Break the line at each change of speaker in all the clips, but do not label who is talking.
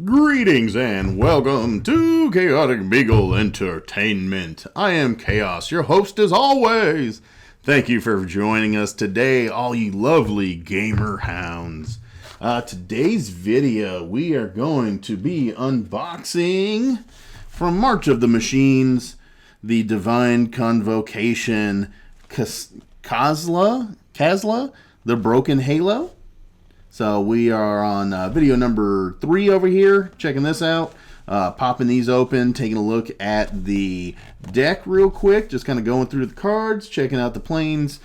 Greetings and welcome to Chaotic Beagle Entertainment. I am Chaos, your host as always. Thank you for joining us today, all you lovely gamer hounds. Today's video, we are going to be unboxing from March of the Machines, the Divine Convocation Kazla, the Broken Halo. So we are on video number 3 over here, checking this out, popping these open, taking a look at the deck real quick, just kind of going through the cards, checking out the planes,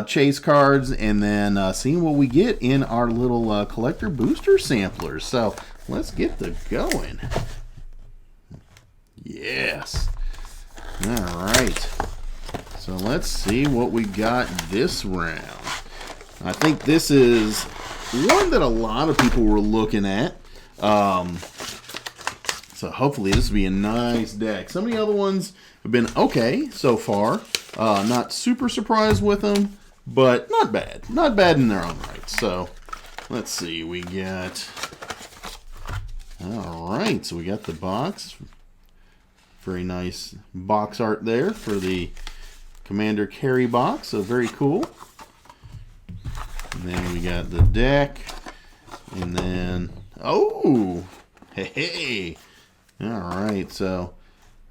chase cards, and then seeing what we get in our little collector booster samplers. So let's get the going. Yes. All right. So let's see what we got this round. I think this is one that a lot of people were looking at. So hopefully this will be a nice deck. Some of the other ones have been okay so far. Not super surprised with them, but not bad. Not bad in their own right. So let's see. We got... Alright, so we got the box. Very nice box art there for the Commander Carry box. So very cool. And then we got the deck, and then, oh, hey, all right, so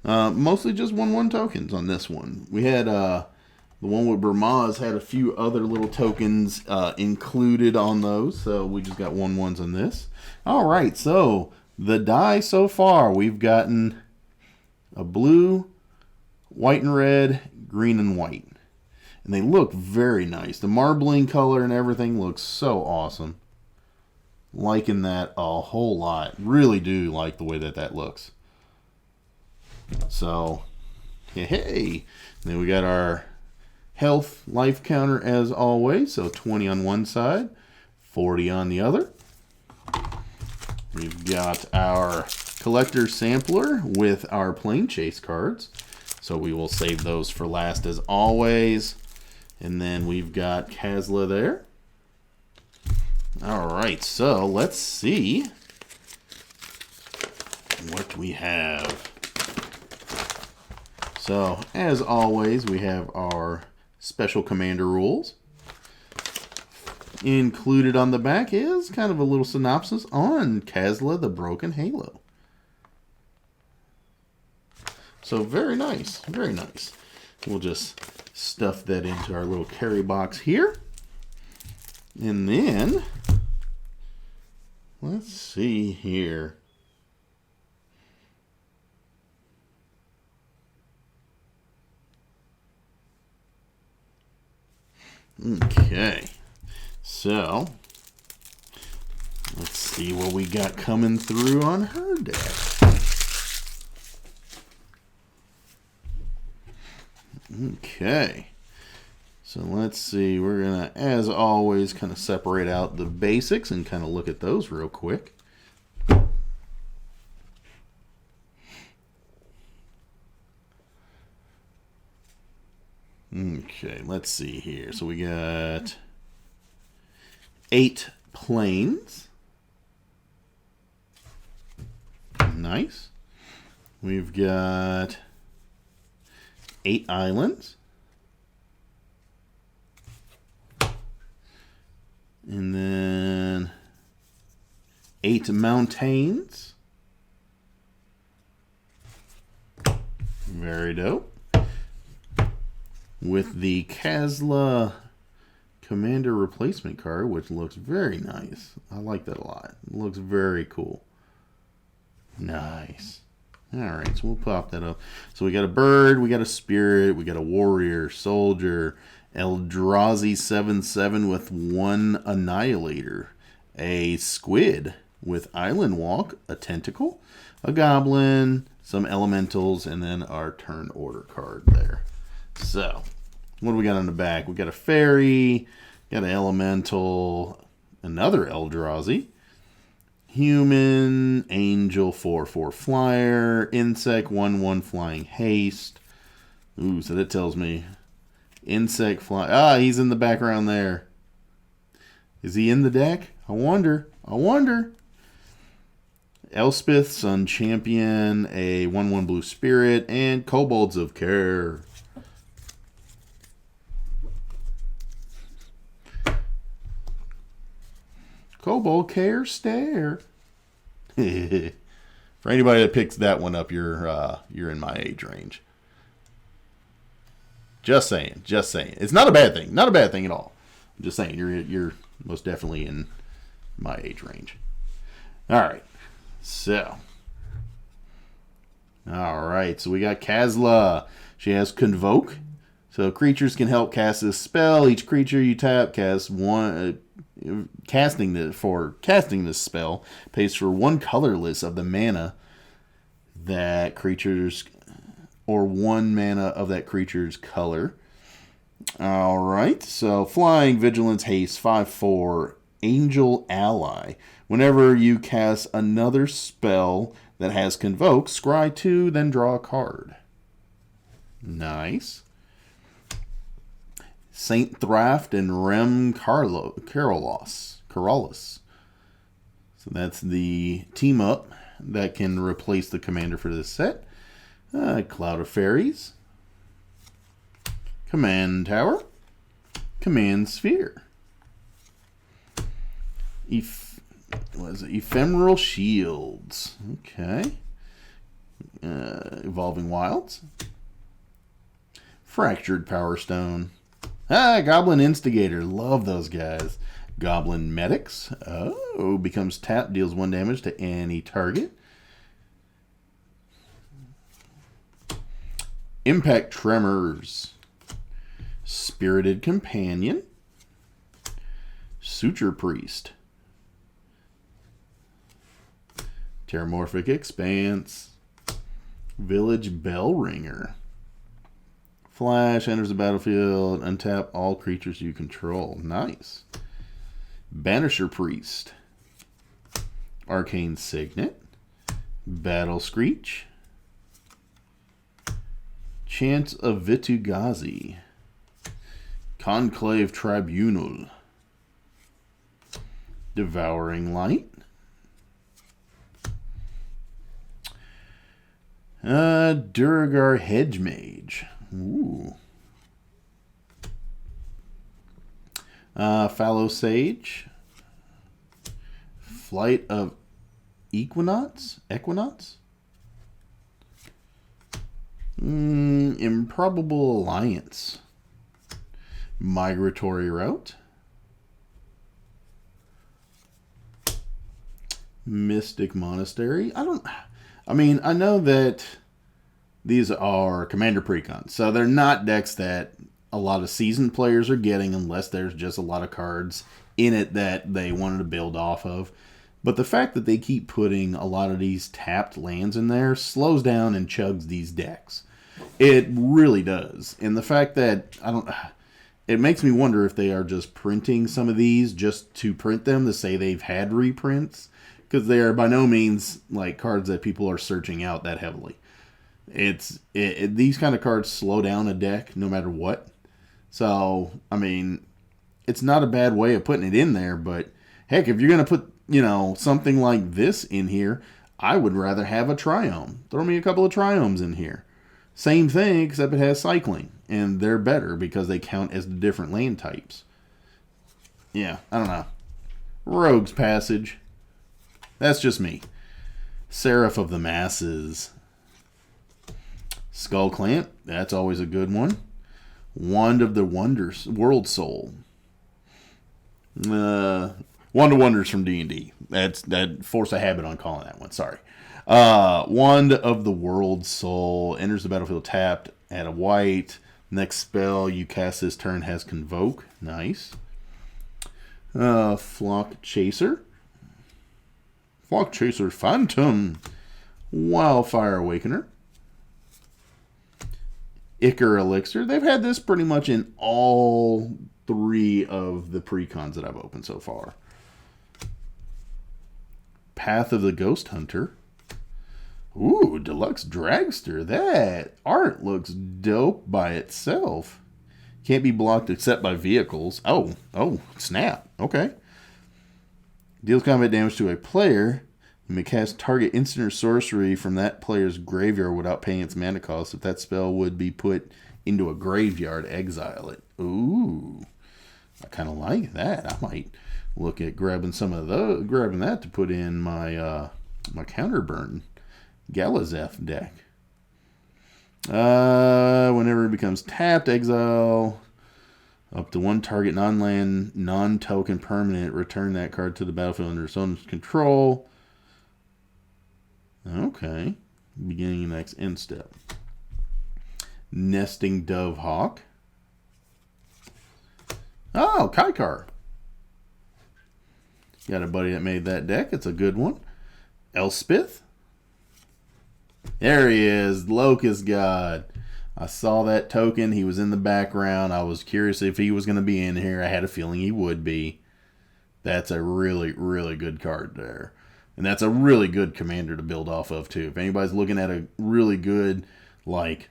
mostly just 1/1 tokens on this one. We had the one with Burmaz had a few other little tokens included on those, so we just got 1/1s on this. All right, so the die so far, we've gotten a blue, white and red, green and white. And they look very nice. The marbling color and everything looks so awesome. Liking that a whole lot. Really do like the way that looks. So, hey. And then we got our health life counter as always. So 20 on one side, 40 on the other. We've got our collector sampler with our plane chase cards. So we will save those for last as always. And then we've got Kazla there. All right, so let's see what we have. So, as always, we have our special commander rules. Included on the back is kind of a little synopsis on Kazla, the Broken Halo. So, very nice, very nice. We'll just stuff that into our little carry box here. And then, let's see here. Okay. So, let's see what we got coming through on her deck. Okay, so let's see, we're gonna, as always, kind of separate out the basics and kind of look at those real quick. Okay, let's see here. So we got 8 planes. Nice. We've got 8 islands. And then 8 mountains. Very dope. With the Kazla Commander replacement card, which looks very nice. I like that a lot. It looks very cool. Nice. Alright, so we'll pop that up. So we got a bird, we got a spirit, we got a warrior, soldier, Eldrazi 7/7 with 1 annihilator, a squid with island walk, a tentacle, a goblin, some elementals, and then our turn order card there. So, what do we got on the back? We got a fairy, got an elemental, another Eldrazi, human, angel 4/4 flyer, insect 1/1 flying haste. Ooh, so that tells me insect fly. Ah, he's in the background there. Is he in the deck? I wonder. Elspeth, Sun Champion, a 1/1 Blue Spirit, and Kobolds of Care. Kobold Care Stare. For anybody that picks that one up, you're in my age range. Just saying, just saying. It's not a bad thing, not a bad thing at all. I'm just saying you're most definitely in my age range. All right, so we got Kazla. She has Convoke, so creatures can help cast this spell. Each creature you tap casts one. Casting this spell pays for one colorless of the mana that creatures or one mana of that creature's color. All right, so flying, vigilance, haste, 5/4, angel ally. Whenever you cast another spell that has convoke, scry 2, then draw a card. Nice. Saint Thraft and Rem Carolus. So that's the team up that can replace the commander for this set. Cloud of Fairies. Command Tower. Command Sphere. Ephemeral Shields. Okay. Evolving Wilds. Fractured Power Stone. Goblin Instigator. Love those guys. Goblin Medics. Oh, becomes tapped, deals 1 damage to any target. Impact Tremors. Spirited Companion. Suture Priest. Terramorphic Expanse. Village Bell Ringer. Flash, enters the battlefield, untap all creatures you control. Nice. Banisher Priest. Arcane Signet. Battle Screech. Chant of Vitu-Ghazi. Conclave Tribunal. Devouring Light. Duragar Hedgemage. Ooh. Fallow Sage. Flight of Equinox? Improbable Alliance. Migratory Route. Mystic Monastery. I know that these are Commander Precons, so they're not decks that a lot of seasoned players are getting unless there's just a lot of cards in it that they wanted to build off of. But the fact that they keep putting a lot of these tapped lands in there slows down and chugs these decks. It really does. And the fact that, it makes me wonder if they are just printing some of these just to print them to say they've had reprints. Because they are by no means like cards that people are searching out that heavily. These kind of cards slow down a deck no matter what. So, it's not a bad way of putting it in there, but heck, if you're going to put, something like this in here, I would rather have a Triome. Throw me a couple of Triomes in here. Same thing, except it has cycling, and they're better because they count as the different land types. Yeah, I don't know. Rogue's Passage. That's just me. Seraph of the Masses. Skull Clamp. That's always a good one. Wand of the World Soul. Wand of Wonders from D&D. That forced a habit on calling that one. Sorry. Wand of the World Soul. Enters the battlefield tapped. Add a white. Next spell you cast this turn has Convoke. Nice. Flock Chaser. Flock Chaser Phantom. Wildfire Awakener. Ichor Elixir. They've had this pretty much in all 3 of the precons that I've opened so far. Path of the Ghost Hunter. Ooh, Deluxe Dragster. That art looks dope by itself. Can't be blocked except by vehicles. Oh, snap. Okay. Deals combat damage to a player You may cast target instant or sorcery from that player's graveyard without paying its mana cost. If that spell would be put into a graveyard, exile it. Ooh, I kind of like that. I might look at grabbing some of those, grabbing that to put in my my Counterburn Galazeth deck. Whenever it becomes tapped, exile up to one target non-land, non-token permanent. Return that card to the battlefield under its own control. Okay. Beginning of next end step. Nesting Dove Hawk. Oh, Kaikar. Got a buddy that made that deck. It's a good one. Elspeth. There he is. Locust God. I saw that token. He was in the background. I was curious if he was going to be in here. I had a feeling he would be. That's a really, really good card there. And that's a really good commander to build off of, too. If anybody's looking at a really good, like,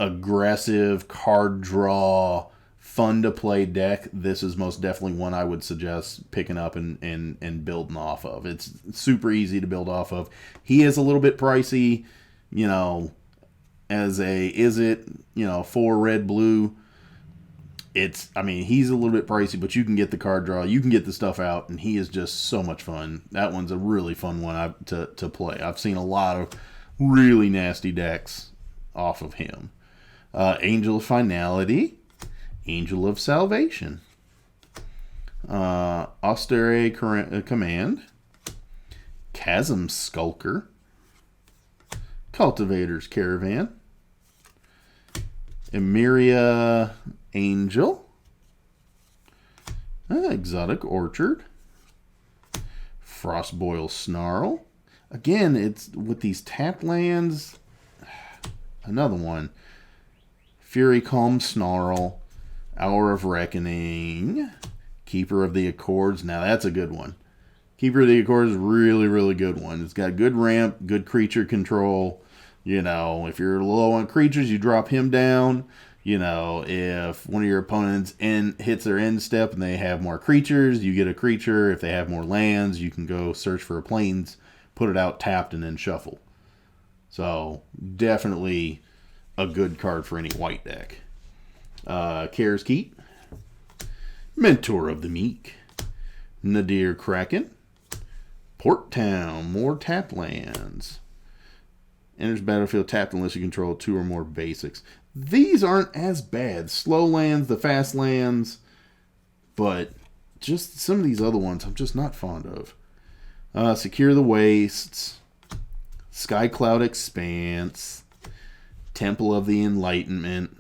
aggressive, card draw, fun-to-play deck, this is most definitely one I would suggest picking up and building off of. It's super easy to build off of. He is a little bit pricey, you know, as a, is it, you know, 4 red, blue. It's, I mean, he's a little bit pricey, but you can get the card draw, you can get the stuff out, and he is just so much fun. That one's a really fun one to play. I've seen a lot of really nasty decks off of him. Angel of Finality, Angel of Salvation, Austere Command, Chasm Skulker, Cultivator's Caravan, Emeria Angel, Exotic Orchard, Frostboil Snarl. Again, it's with these tap lands. Another one. Fury Calm Snarl, Hour of Reckoning, Keeper of the Accords. Now that's a good one. Keeper of the Accords is a really, really good one. It's got good ramp, good creature control. You know, if you're low on creatures, you drop him down. You know, if one of your opponents hits their end step and they have more creatures, you get a creature. If they have more lands, you can go search for a plains, put it out tapped, and then shuffle. So, definitely a good card for any white deck. Kair's Keep, Mentor of the Meek, Nadir Kraken, Port Town, more tap lands. Enters battlefield tapped unless you control 2 or more basics. These aren't as bad. Slow lands, the fast lands, but just some of these other ones I'm just not fond of. Secure the Wastes, Sky Cloud Expanse, Temple of the Enlightenment.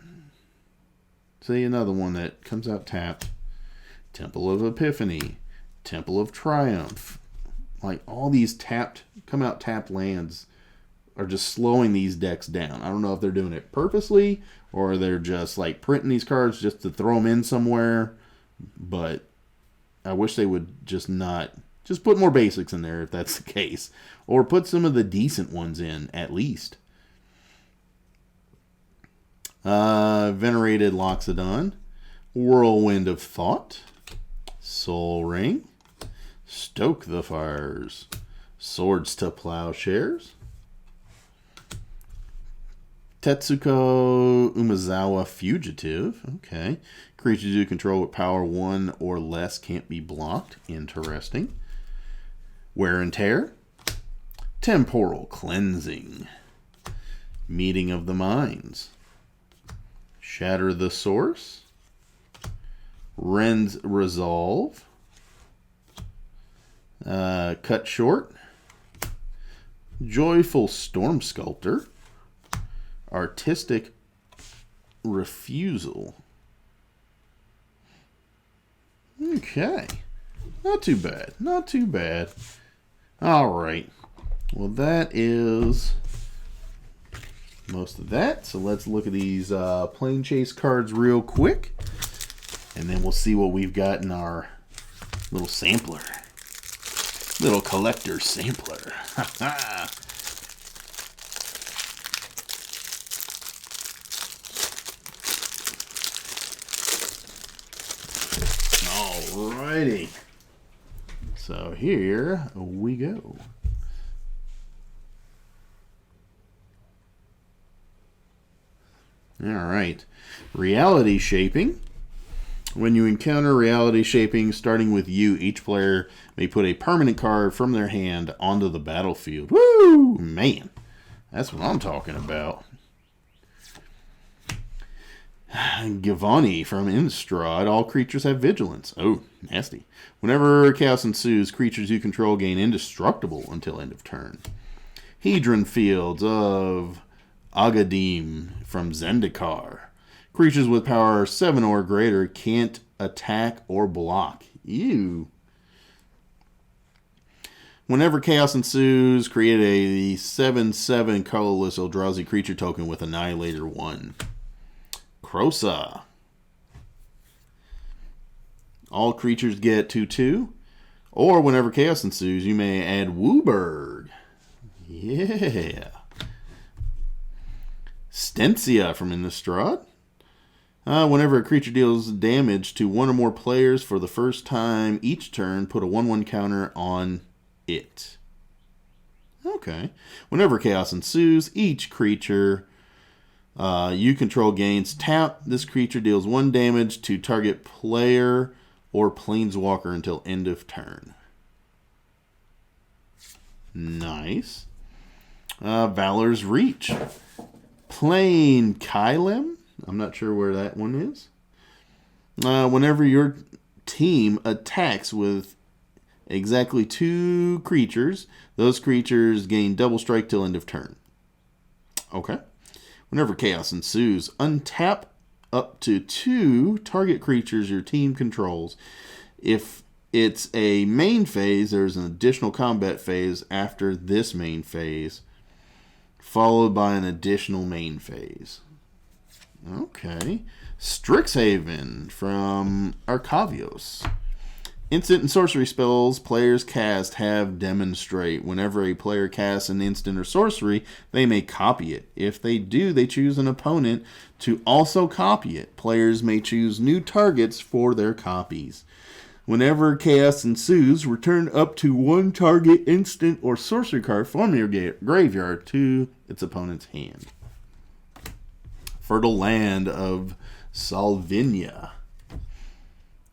Say another one that comes out tapped. Temple of Epiphany, Temple of Triumph. Like all these come out tapped lands are just slowing these decks down. I don't know if they're doing it purposely or they're just like printing these cards just to throw them in somewhere. But I wish they would just put more basics in there if that's the case. Or put some of the decent ones in at least. Venerated Loxodon, Whirlwind of Thought, Soul Ring, Stoke the Fires, Swords to Plowshares, Tetsuko Umezawa Fugitive. Okay. Creatures you control with power 1 or less can't be blocked. Interesting. Wear and Tear, Temporal Cleansing, Meeting of the Minds, Shatter the Source, Ren's Resolve, Cut Short, Joyful Storm Sculptor, Artistic Refusal. Okay. Not too bad. Not too bad. Alright. Well, that is most of that. So let's look at these Plane Chase cards real quick. And then we'll see what we've got in our little sampler. Little collector sampler. Ha ha. Alrighty. So here we go. Alright. Reality shaping. When you encounter reality shaping, starting with you, each player may put a permanent card from their hand onto the battlefield. Woo! Man, that's what I'm talking about. Givani from Innistrad. All creatures have vigilance. Oh, nasty. Whenever chaos ensues, creatures you control gain indestructible until end of turn. Hedron Fields of Agadim from Zendikar. Creatures with power 7 or greater can't attack or block. Ew. Whenever chaos ensues, create a 7/7 colorless Eldrazi creature token with Annihilator 1. Krosa. All creatures get 2/2. Or whenever chaos ensues, you may add Wooburg. Yeah. Stencia from Innistrad. Whenever a creature deals damage to one or more players for the first time each turn, put a 1/1 counter on it. Okay. Whenever chaos ensues, each creature you control gains tap. This creature deals 1 damage to target player or planeswalker until end of turn. Nice. Valor's Reach. Plain Kylem. I'm not sure where that one is. Whenever your team attacks with exactly 2 creatures, those creatures gain double strike till end of turn. Okay. Whenever chaos ensues, untap up to 2 target creatures your team controls. If it's a main phase, there's an additional combat phase after this main phase, followed by an additional main phase. Okay. Strixhaven from Arcavios. Instant and sorcery spells players cast have demonstrate. Whenever a player casts an instant or sorcery, they may copy it. If they do, they choose an opponent to also copy it. Players may choose new targets for their copies. Whenever chaos ensues, return up to 1 target instant or sorcery card from your graveyard to its opponent's hand. Fertile Land of Salvinia.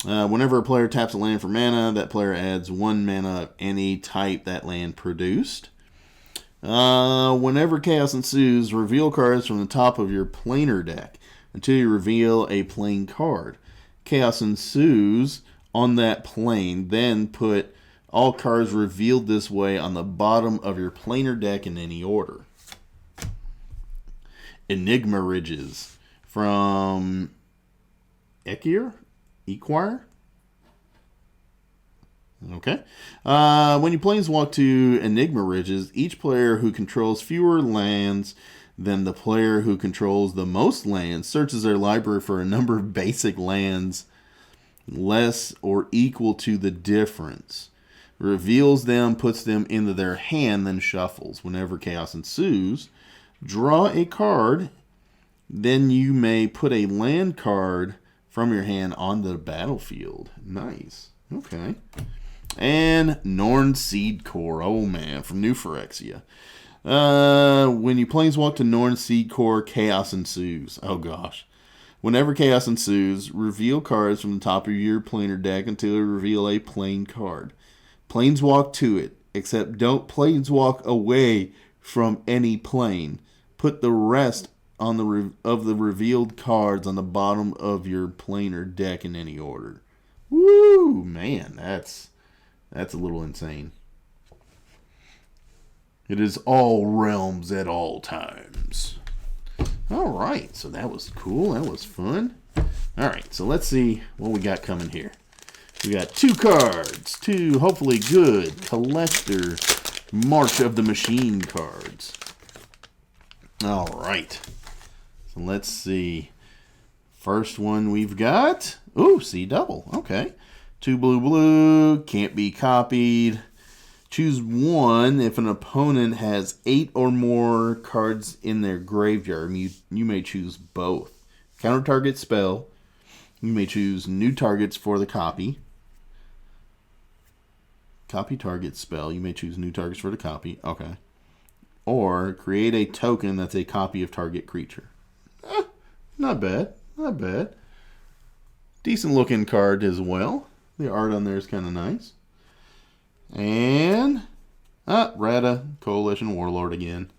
Whenever a player taps a land for mana, that player adds 1 mana of any type that land produced. Whenever chaos ensues, reveal cards from the top of your planar deck until you reveal a plane card. Chaos ensues on that plane, then put all cards revealed this way on the bottom of your planar deck in any order. Enigma Ridges from Equire? Okay. When you planeswalk to Enigma Ridges, each player who controls fewer lands than the player who controls the most lands searches their library for a number of basic lands less or equal to the difference. Reveals them, puts them into their hand, then shuffles. Whenever chaos ensues, draw a card. Then you may put a land card from your hand on the battlefield. Nice. Okay. And Norn Seed Core. Oh, man. From New Phyrexia. When you planeswalk to Norn Seed Core, chaos ensues. Oh, gosh. Whenever chaos ensues, reveal cards from the top of your planar deck until you reveal a plane card. Planeswalk to it, except don't planeswalk away from any plane. Put the rest on of the revealed cards on the bottom of your planar deck in any order. Woo, man, that's a little insane. It is all realms at all times. All right, so that was cool. That was fun. All right, so let's see what we got coming here. We got 2 cards, 2 hopefully good collector March of the Machine cards. All right. So let's see. First one we've got. Ooh, C double. Okay. 2 blue, can't be copied. Choose 1 if an opponent has 8 or more cards in their graveyard. You may choose both. Counter target spell. You may choose new targets for the copy. Copy target spell. You may choose new targets for the copy. Okay. Or create a token that's a copy of target creature. Not bad. Not bad. Decent looking card as well. The art on there is kind of nice. And Rata, Coalition Warlord again.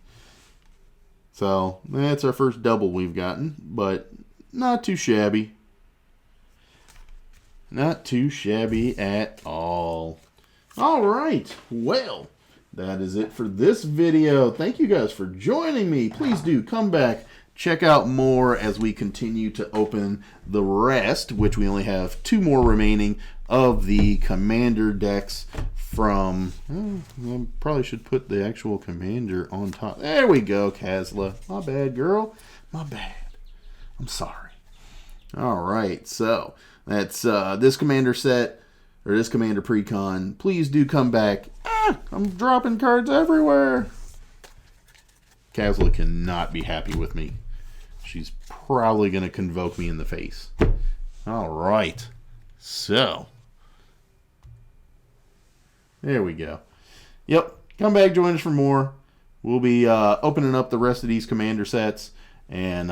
So that's our first double we've gotten, but not too shabby. Not too shabby at all. All right. Well, that is it for this video. Thank you guys for joining me. Please do come back. Check out more as we continue to open the rest, which we only have 2 more remaining, of the Commander decks from... I probably should put the actual Commander on top. There we go, Kazla. My bad, girl. My bad. I'm sorry. All right, so that's this Commander set, or this Commander Precon. Please do come back. I'm dropping cards everywhere. Kazla cannot be happy with me. She's probably going to convoke me in the face. All right. So, there we go. Yep. Come back, join us for more. We'll be opening up the rest of these Commander sets and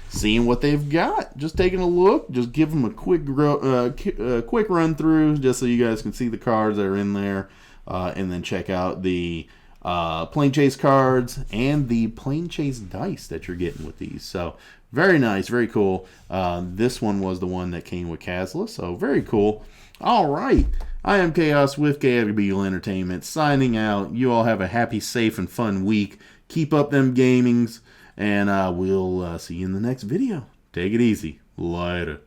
seeing what they've got. Just taking a look. Just give them a quick run through just so you guys can see the cards that are in there. And then check out the Plane Chase cards and the Plane Chase dice that you're getting with these. So very nice, very cool. This one was the one that came with Kazla, so very cool. All right, I am Chaos with Chaotic Beagle Entertainment signing out. You all have a happy, safe, and fun week. Keep up them gamings, and we'll see you in the next video. Take it easy. Later.